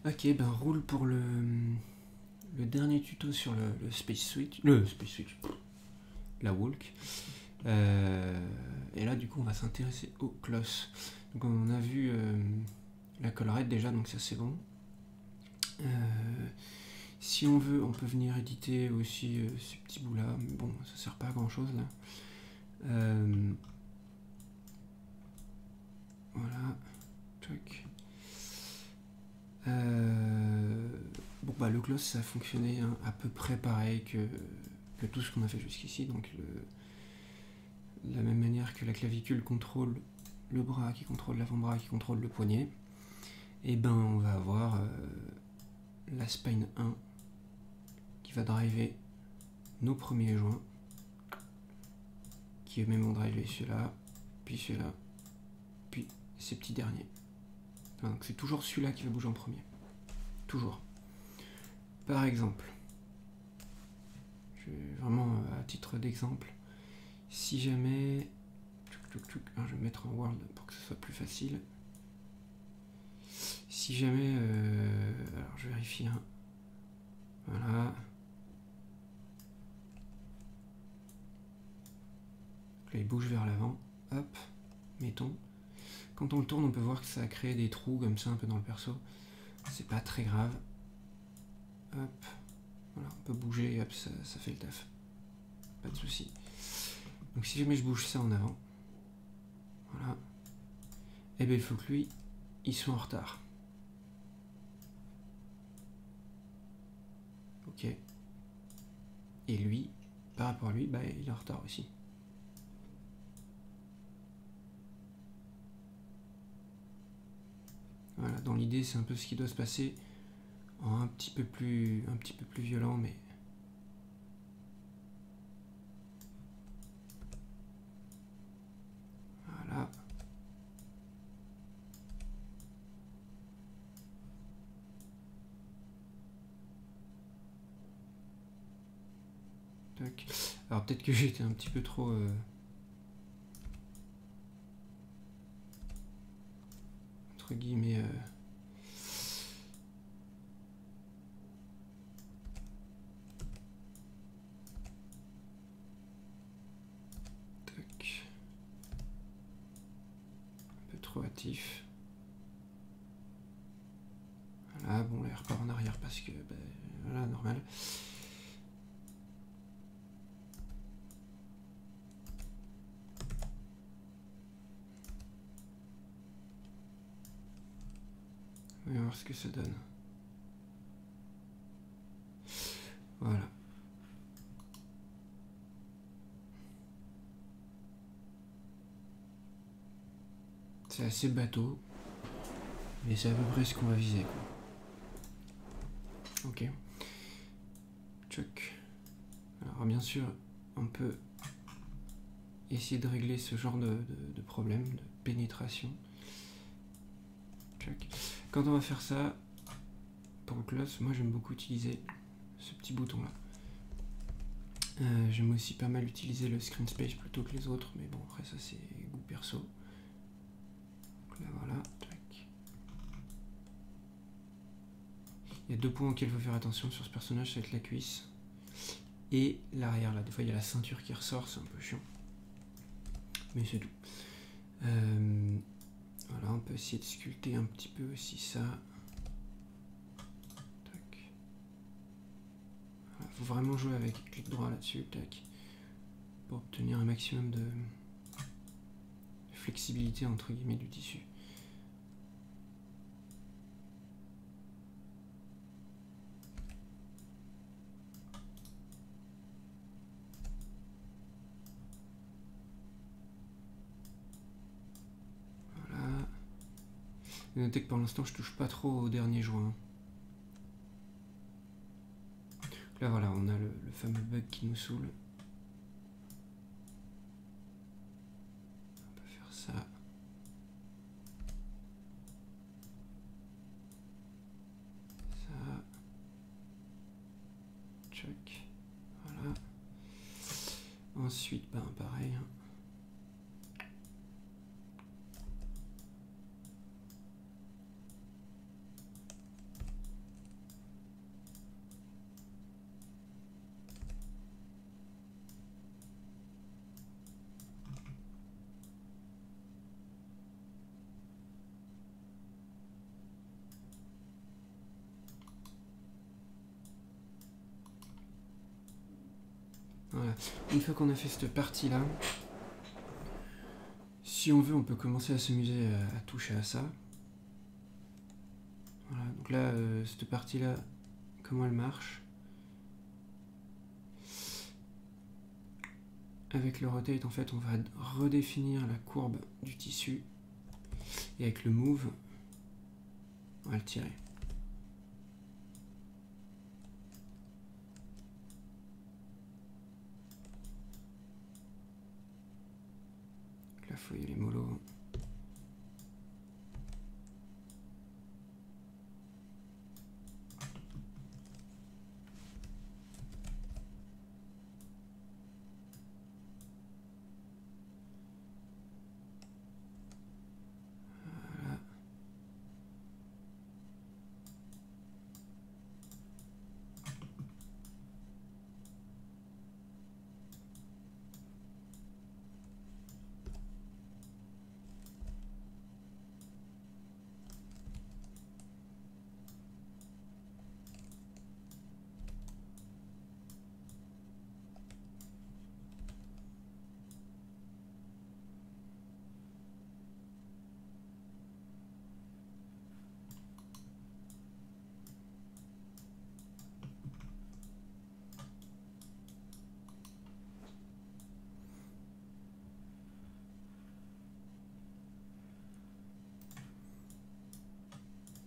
Ok, ben roule pour le dernier tuto sur le Space Switch. La Walk. Et là, du coup, on va s'intéresser au Kloss. Donc, on a vu la collerette déjà, donc ça c'est bon. Si on veut, on peut venir éditer aussi ces petits bouts là, mais bon, ça sert pas à grand chose là. Voilà, tac. Bon bah le Kloss ça a fonctionné hein, à peu près pareil que tout ce qu'on a fait jusqu'ici, donc de la même manière que la clavicule contrôle le bras, qui contrôle l'avant-bras, qui contrôle le poignet, et ben on va avoir la spine 1 qui va driver nos premiers joints, qui eux-mêmes vont driver celui-là, puis ces petits derniers. Donc c'est toujours celui-là qui va bouger en premier. Toujours. Par exemple, je vais vraiment à titre d'exemple, si jamais... Alors, je vais mettre en World pour que ce soit plus facile. Si jamais... alors je vérifie. Hein. Voilà. Là il bouge vers l'avant. Hop. Mettons. Quand on le tourne, on peut voir que ça a créé des trous comme ça un peu dans le perso. C'est pas très grave. Hop. Voilà, on peut bouger et hop, ça fait le taf. Pas de souci. Donc si jamais je bouge ça en avant, voilà, et bien il faut que lui, il soit en retard. Ok. Et lui, par rapport à lui, bah, il est en retard aussi. Voilà, dans l'idée, c'est un peu ce qui doit se passer en un petit peu plus violent, mais... Voilà. Tac. Alors peut-être que j'ai été un petit peu trop... entre guillemets... Tac. Un peu trop hâtif. Voilà, bon, là, il repart en arrière parce que... Bah, voilà, normal. On va voir ce que ça donne. Voilà. C'est assez bateau, mais c'est à peu près ce qu'on va viser, quoi. Ok. Chuck. Alors bien sûr, on peut essayer de régler ce genre de problème, de pénétration. Chuck. Quand on va faire ça, pour le Kloss, moi j'aime beaucoup utiliser ce petit bouton là. J'aime aussi pas mal utiliser le screen space plutôt que les autres, mais bon après ça c'est goût perso. Donc là voilà, tac. Il y a deux points auxquels il faut faire attention sur ce personnage, ça va être la cuisse et l'arrière là. Des fois il y a la ceinture qui ressort, c'est un peu chiant. Mais c'est tout. Voilà, on peut essayer de sculpter un petit peu aussi ça. Tac. Voilà, faut vraiment jouer avec le clic droit là-dessus, tac, pour obtenir un maximum de flexibilité entre guillemets du tissu. Voilà. Notez que pour l'instant je touche pas trop au dernier joint. Donc là voilà, on a le fameux bug qui nous saoule. On peut faire ça. Ça. Check. Voilà. Ensuite, ben pareil. Voilà. Une fois qu'on a fait cette partie-là, si on veut, on peut commencer à s'amuser à toucher à ça. Voilà, donc là, cette partie-là, comment elle marche? Avec le rotate, en fait, on va redéfinir la courbe du tissu. Et avec le move, on va le tirer. Donc là, il faut y aller mollo.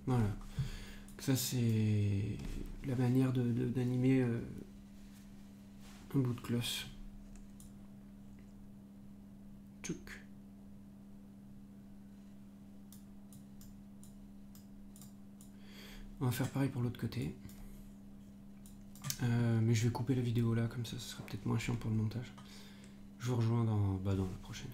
Voilà. Ça, c'est la manière d'animer un bout de cloche. Tchouk. On va faire pareil pour l'autre côté. Mais je vais couper la vidéo là, comme ça ce sera peut-être moins chiant pour le montage. Je vous rejoins dans la prochaine.